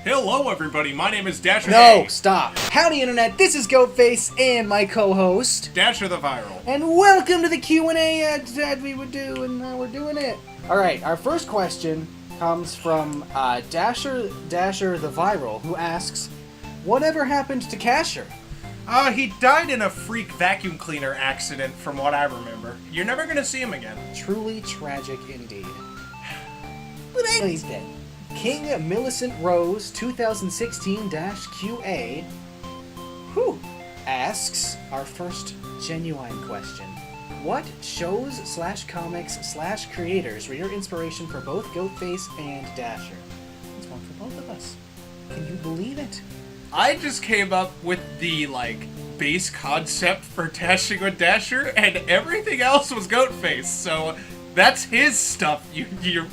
Hello everybody, my name is Dasher. No, stop. Howdy Internet, this is Goatface and my co-host, Dasher the Viral. and welcome to the Q&A that we would do, and we're doing it. Alright, our first question comes from Dasher the Viral, who asks, whatever happened to Casher? He died in a freak vacuum cleaner accident from what I remember. You're never gonna see him again. Truly tragic indeed. But he's dead. King Millicent Rose 2016-QA asks our first genuine question. What shows/comics/creators were your inspiration for both Goatface and Dasher? It's one for both of us. Can you believe it? I just came up with the, base concept for Dashing with Dasher, and everything else was Goatface, so that's his stuff. You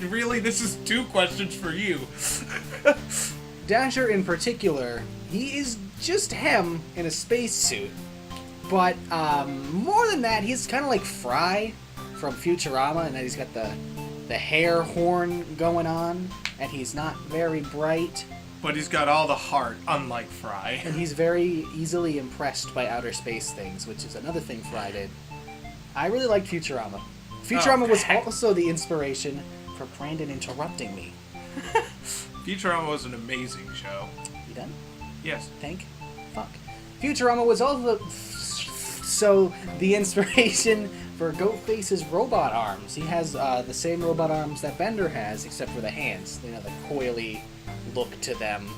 really, this is two questions for you. Dasher in particular, he is just him in a spacesuit. But more than that, he's kind of like Fry from Futurama, and that he's got the hair horn going on, and he's not very bright. But he's got all the heart, unlike Fry. And he's very easily impressed by outer space things, which is another thing Fry did. I really liked Futurama. Futurama was also the inspiration for Brandon interrupting me. Futurama was an amazing show. You done? Yes. Fuck. Futurama was also the inspiration for Goatface's robot arms. He has the same robot arms that Bender has, except for the hands. You know, the coily look to them.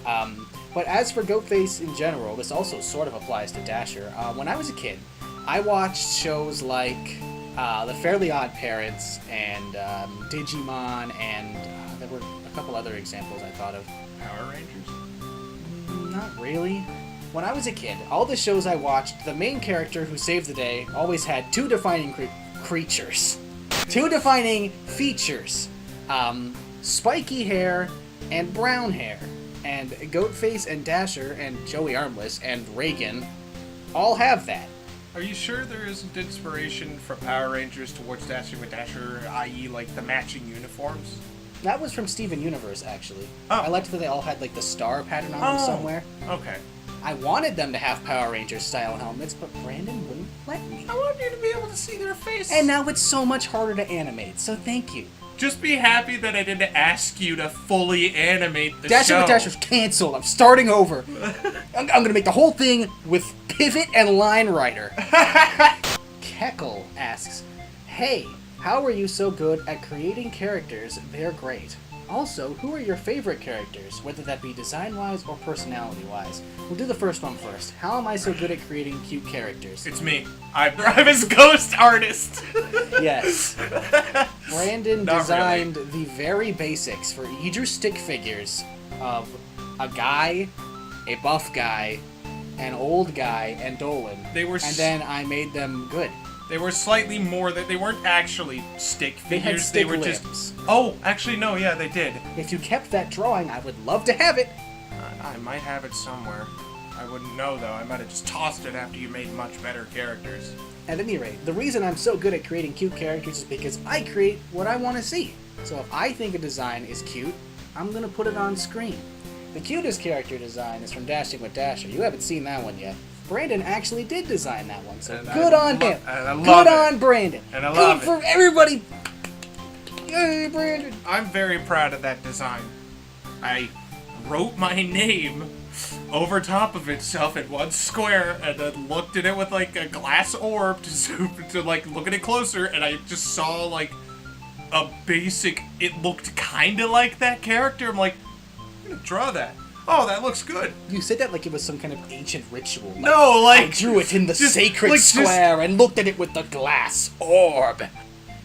But as for Goatface in general, this also sort of applies to Dasher. When I was a kid, I watched shows like The Fairly Odd Parents and Digimon, and there were a couple other examples I thought of. Power Rangers? Not really. When I was a kid, all the shows I watched, the main character who saved the day always had two defining creatures. Two defining features. Spiky hair and brown hair. And Goatface and Dasher and Joey Armless and Reagan all have that. Are you sure there isn't inspiration from Power Rangers towards Dashing with Dasher, i.e. like the matching uniforms? That was from Steven Universe, actually. Oh. I liked that they all had like the star pattern on them somewhere. Okay. I wanted them to have Power Rangers style helmets, but Brandon wouldn't let me. I want you to be able to see their face. And now it's so much harder to animate, so thank you. Just be happy that I didn't ask you to fully animate the Dasher show. with Dasher's canceled. I'm starting over. I'm gonna make the whole thing with pivot and line writer. Keckle asks, hey, how are you so good at creating characters? They're great. Also, who are your favorite characters, whether that be design-wise or personality-wise? We'll do the first one first. How am I so good at creating cute characters? It's me. I'm his ghost artist. Yes. Brandon Not designed the very basics for he drew stick figures of a guy, a buff guy, an old guy, and Dolan. And then I made them good. They were slightly more that they weren't actually stick figures. They had stick were limbs. just. Oh, actually no, yeah, they did. If you kept that drawing, I would love to have it. I might have it somewhere. I wouldn't know though. I might have just tossed it after you made much better characters. At any rate, the reason I'm so good at creating cute characters is because I create what I want to see. So if I think a design is cute, I'm going to put it on screen. The cutest character design is from Dashing with Dasher. You haven't seen that one yet. Brandon actually did design that one, so good on him. Good on Brandon. And I love it. Good for everybody. Yay, Brandon. I'm very proud of that design. I wrote my name over top of itself in one square, and then looked at it with like a glass orb to look at it closer, and I just saw like a basic. It looked kind of like that character. I'm like, I'm gonna draw that. Oh, that looks good. You said that like it was some kind of ancient ritual. No, like... I drew it in the sacred square and looked at it with the glass orb.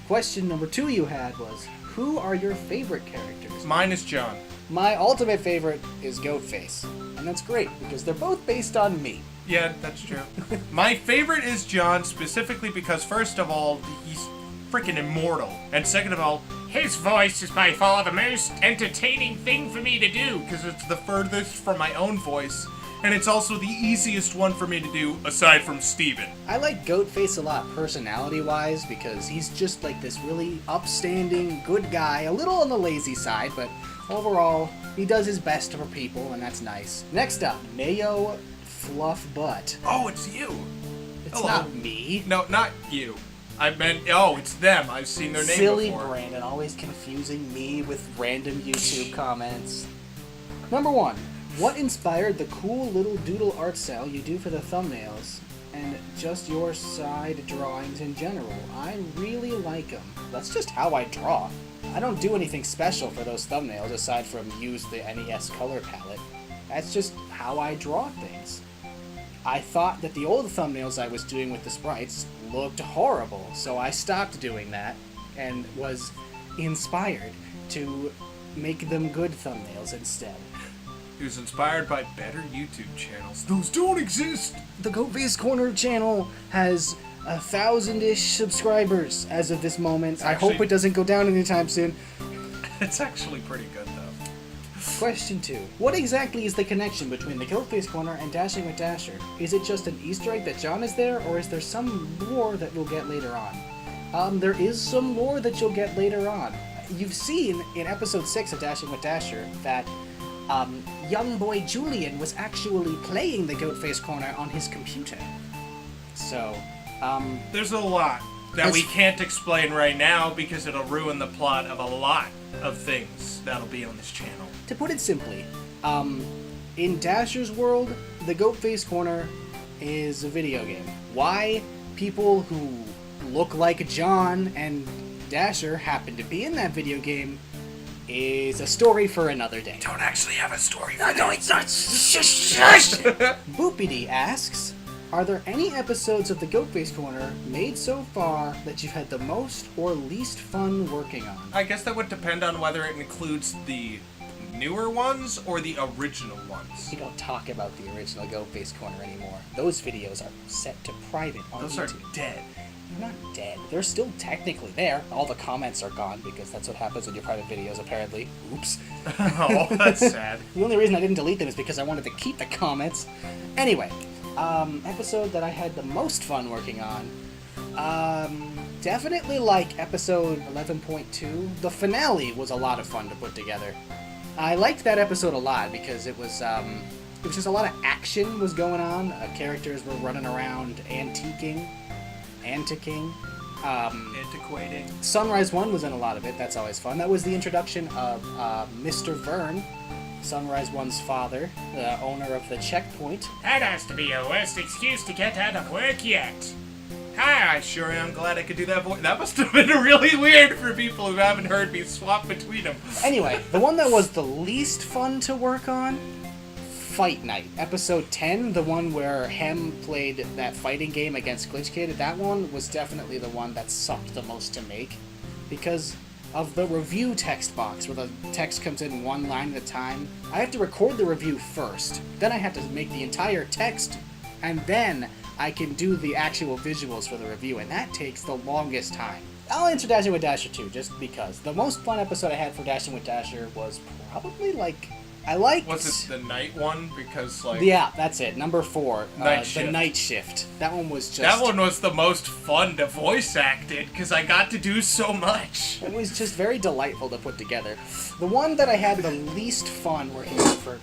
Question number 2 you had was, who are your favorite characters? Mine is John. My ultimate favorite is Goatface. And that's great, because they're both based on me. Yeah, that's true. My favorite is John, specifically because, first of all, he's freaking immortal. And second of all, his voice is by far the most entertaining thing for me to do, because it's the furthest from my own voice, and it's also the easiest one for me to do, aside from Steven. I like Goatface a lot personality-wise, because he's just like this really upstanding, good guy, a little on the lazy side, but overall, He does his best for people, and that's nice. Next up, Mayo Fluff Butt. Oh, it's you. It's Hello. not me. No, not you. I meant, oh, it's them. I've seen their name Silly before. Brandon, always confusing me with random YouTube comments. Number 1. What inspired the cool little doodle art style you do for the thumbnails? And just your side drawings in general. I really like them. That's just how I draw. I don't do anything special for those thumbnails aside from use the NES color palette. That's just how I draw things. I thought that the old thumbnails I was doing with the sprites looked horrible, so I stopped doing that and was inspired to make them good thumbnails instead. He was inspired by better YouTube channels. Those don't exist! The Goatface Corner channel has 1,000-ish subscribers as of this moment. I hope it doesn't go down anytime soon. It's actually pretty good, though. Question 2. What exactly is the connection between the Goatface Corner and Dashing with Dasher? Is it just an Easter egg that John is there, or is there some lore that we'll get later on? There is some lore that you'll get later on. You've seen in episode 6 of Dashing with Dasher that young boy Julian was actually playing the Goatface Corner on his computer. So, there's a lot that we can't explain right now because it'll ruin the plot of a lot of things that'll be on this channel. To put it simply, in Dasher's world, the Goatface Corner is a video game. Why people who look like John and Dasher happen to be in that video game is a story for another day. Don't actually have a story for No, it's not. Shush! Boopity asks, are there any episodes of the Goatface Corner made so far that you've had the most or least fun working on? I guess that would depend on whether it includes the newer ones or the original ones. We don't talk about the original Goatface Corner anymore. Those videos are set to private on Those YouTube. are dead. They're not dead. They're still technically there. All the comments are gone because that's what happens with your private videos, apparently. Oops. Oh, that's sad. The only reason I didn't delete them is because I wanted to keep the comments. Anyway, episode that I had the most fun working on, definitely like episode 11.2. The finale was a lot of fun to put together. I liked that episode a lot because it was just a lot of action was going on. Characters were running around antiquing. Antiquating. Sunrise 1 was in a lot of it. That's always fun. That was the introduction of Mr. Vern, Sunrise 1's father, the owner of the checkpoint. That has to be your worst excuse to get out of work yet. Hi, I sure am glad I could do that voice. That must have been really weird for people who haven't heard me swap between them. Anyway, the one that was the least fun to work on, Fight Night. Episode 10, the one where Hem played that fighting game against Glitch Kid, that one was definitely the one that sucked the most to make. Because of the review text box, where the text comes in one line at a time. I have to record the review first, then I have to make the entire text, and then I can do the actual visuals for the review, and that takes the longest time. I'll answer Dashing with Dasher too, just because. The most fun episode I had for Dashing with Dasher was probably I liked... Was it the night one? Because, Yeah, that's it. Number 4. Night Shift. The Night Shift. That one was just... That one was the most fun to voice act it, because I got to do so much. It was just very delightful to put together. The one that I had the least fun working on for...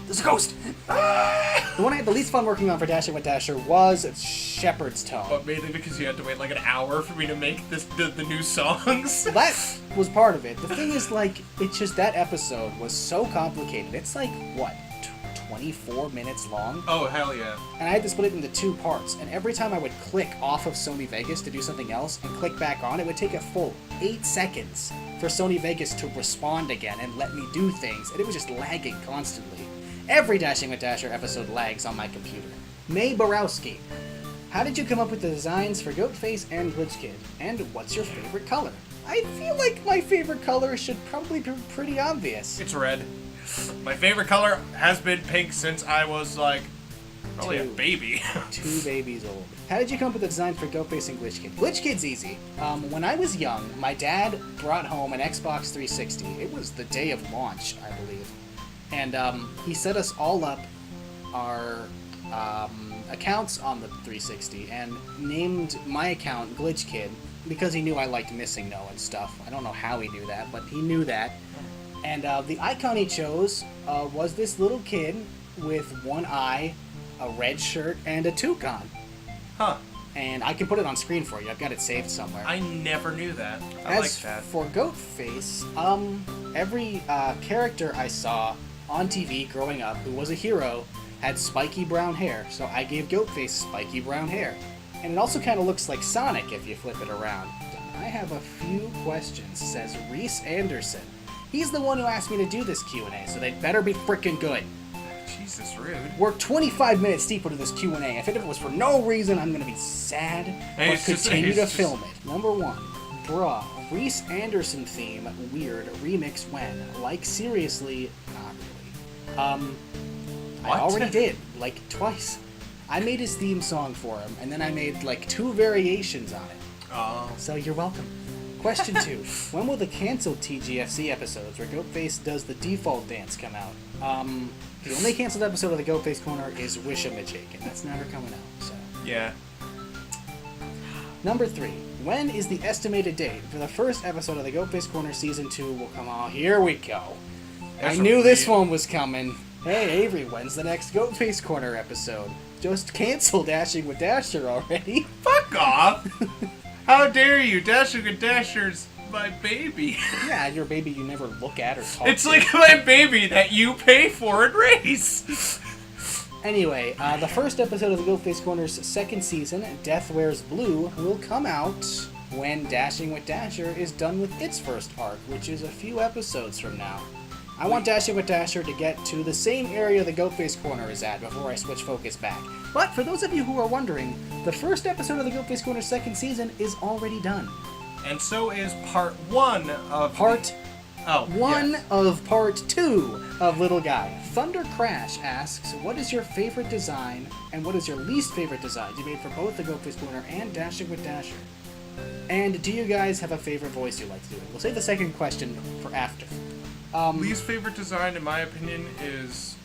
There's a ghost! The one I had the least fun working on for Dashing with Dasher was Shepherd's Tone. But mainly because you had to wait like an hour for me to make the new songs. That was part of it. The thing is, it's just that episode was so complicated. It's 24 minutes long? Oh, hell yeah. And I had to split it into 2 parts. And every time I would click off of Sony Vegas to do something else and click back on, it would take a full 8 seconds for Sony Vegas to respond again and let me do things. And it was just lagging constantly. Every Dashing with Dasher episode lags on my computer. May Borowski. How did you come up with the designs for Goatface and Glitch Kid? And what's your favorite color? I feel like my favorite color should probably be pretty obvious. It's red. My favorite color has been pink since I was probably a baby. 2 babies old. How did you come up with the design for Goatface and Glitch Kid? Glitch Kid's easy. When I was young, my dad brought home an Xbox 360. It was the day of launch, I believe. And he set us all up our accounts on the 360 and named my account Glitch Kid because he knew I liked Missing No and stuff. I don't know how he knew that, but he knew that. And the icon he chose was this little kid with one eye, a red shirt, and a toucan. Huh. And I can put it on screen for you. I've got it saved somewhere. I never knew that. I As like that. for Goatface, every character I saw on TV growing up who was a hero had spiky brown hair, so I gave Goatface spiky brown hair. And it also kind of looks like Sonic if you flip it around. I have a few questions, says Reese Anderson. He's the one who asked me to do this Q&A, so they better be freaking good. Jesus, rude. We're 25 minutes deep into this Q&A. If it was for no reason, I'm going to be sad, Hey, but it's just- continue it's to just- film it. Number 1. Bruh. Reese Anderson theme, weird, remix when? Like, seriously, not really. I What? already did, like, twice. I made his theme song for him, and then I made, like, 2 variations on it. Oh. So you're welcome. Question 2. When will the canceled TGFC episodes where Goatface does the default dance come out? The only canceled episode of the Goatface Corner is Wish-a-Majig, and that's never coming out, so. Yeah. Number 3. When is the estimated date for the first episode of the Goatface Corner Season 2 will come out? Here we go. That's I knew this weird. one was coming. Hey, Avery, when's the next Goatface Corner episode? Just canceled Dashing with Dasher already. Fuck off! How dare you? Dasher and Dasher's my baby. Yeah, your baby you never look at or talk It's to. like my baby that you pay for and raise. Anyway, the first episode of the Goatface Corner's second season, Death Wears Blue, will come out when Dashing with Dasher is done with its first arc, which is a few episodes from now. I want Dashing with Dasher to get to the same area the Goatface Corner is at before I switch focus back. But for those of you who are wondering, the first episode of the Goatface Corner's second season is already done. And so is part 1 of Part Oh, 1 yes. of part 2 of Little Guy. Thunder Crash asks, what is your favorite design and what is your least favorite design you made for both the Goatface Corner and Dashing with Dasher? And do you guys have a favorite voice you like to do? We'll save the second question for after. Least favorite design, in my opinion, is...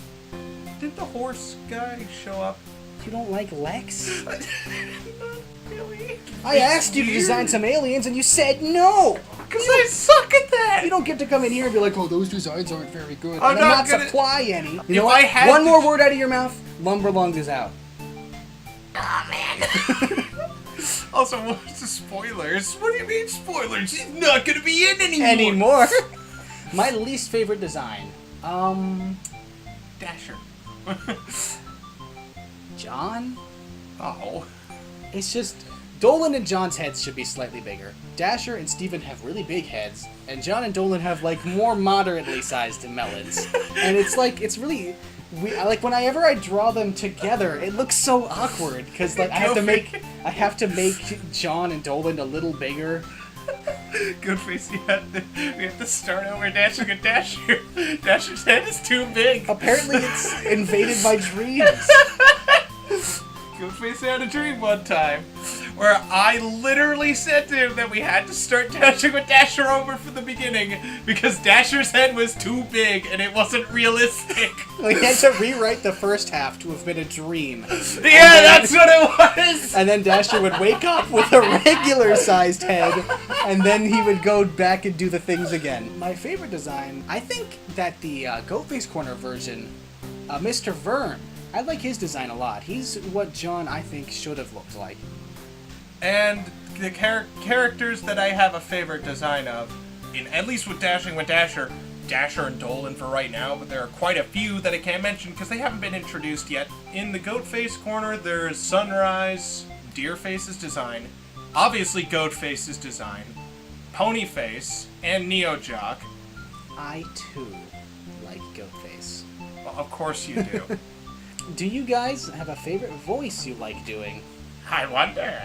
Did the horse guy show up? You don't like Lex? Not really. I asked you to design some aliens and you said no! Because I suck at that! You don't get to come in here and be like, oh, those designs aren't very good. I'm and not not gonna- supply any. You If know I what? had One to- more word out of your mouth, Lumberlung is out. Oh, man. Also, what's the spoilers? What do you mean spoilers? He's not going to be in anymore. My least favorite design. Dasher. John? Oh. It's just... Dolan and John's heads should be slightly bigger. Dasher and Steven have really big heads, and John and Dolan have, like, more moderately sized melons. And it's, like, it's really... like, whenever I draw them together, it looks so awkward, because, like, I have to make John and Dolan a little bigger. Goodface, we have to start over Dashing and Dasher. Dasher's head is too big. Apparently it's invaded my dreams. Goodface had a dream one time where I literally said to him that we had to start Dashing with Dasher over from the beginning because Dasher's head was too big and it wasn't realistic. We had to rewrite the first half to have been a dream. Yeah, that's what it was! And then Dasher would wake up with a regular-sized head, and then he would go back and do the things again. My favorite design, I think that the Goatface Corner version, Mr. Vern, I like his design a lot. He's what John, I think, should have looked like. And the characters that I have a favorite design of, at least with Dashing with Dasher, Dasher and Dolan for right now, but there are quite a few that I can't mention because they haven't been introduced yet. In the Goatface Corner, there's Sunrise, Deerface's design, obviously Goatface's design, Ponyface, and Neo Jock. I, too, like Goatface. Well, of course you do. Do you guys have a favorite voice you like doing? I wonder.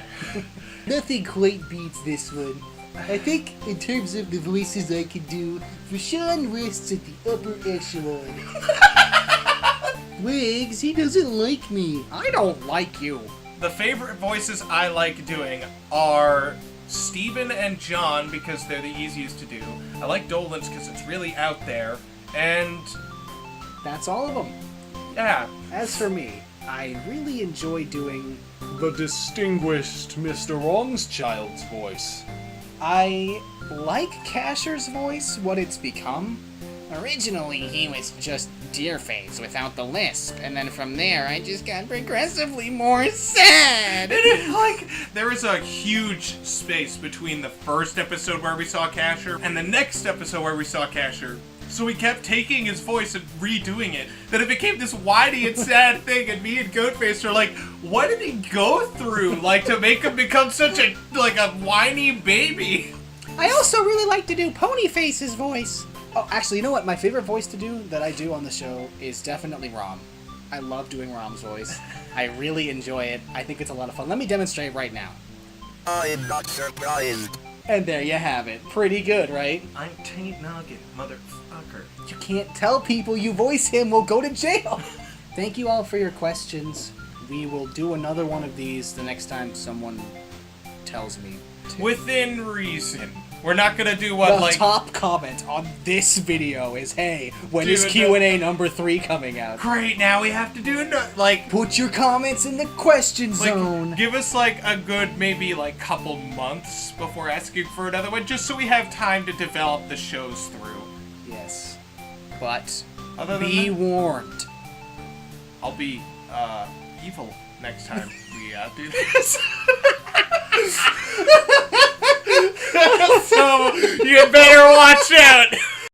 Nothing quite beats this one. I think, in terms of the voices I can do, Rashawn rests at the upper echelon. Wiggs, he doesn't like me. I don't like you. The favorite voices I like doing are Steven and John because they're the easiest to do. I like Dolan's because it's really out there. And That's all of them. yeah, As for me, I really enjoy doing the distinguished Mr. Wrong's child's voice. I like Casher's voice, what it's become, Originally, he was just Deerface without the lisp, and then from there, I just got progressively more sad. Like, there was a huge space between the first episode where we saw Casher and the next episode where we saw Casher. So we kept taking his voice and redoing it. Then it became this whiny and sad thing, and me and Goatface are like, what did he go through, like, to make him become such a whiny baby? I also really like to do Ponyface's voice. Oh, actually, you know what? My favorite voice to do that I do on the show is definitely Rom. I love doing Rom's voice. I really enjoy it. I think it's a lot of fun. Let me demonstrate right now. I'm not surprised. And there you have it. Pretty good, right? I'm Taint Noggin, motherfucker. You can't tell people you voice him, we'll go to jail. Thank you all for your questions. We will do another one of these the next time someone tells me to. Within reason. We're not gonna do what, The like... top comment on this video is, hey, when is Dude, Q&A number 3 coming out? Great, now we have to do, like... Put your comments in the question zone. Give us, like, a good, maybe, like, couple months before asking for another one, just so we have time to develop the shows through. Yes. But Other than be that, warned. I'll be, evil next time we, do this. So, you better watch out!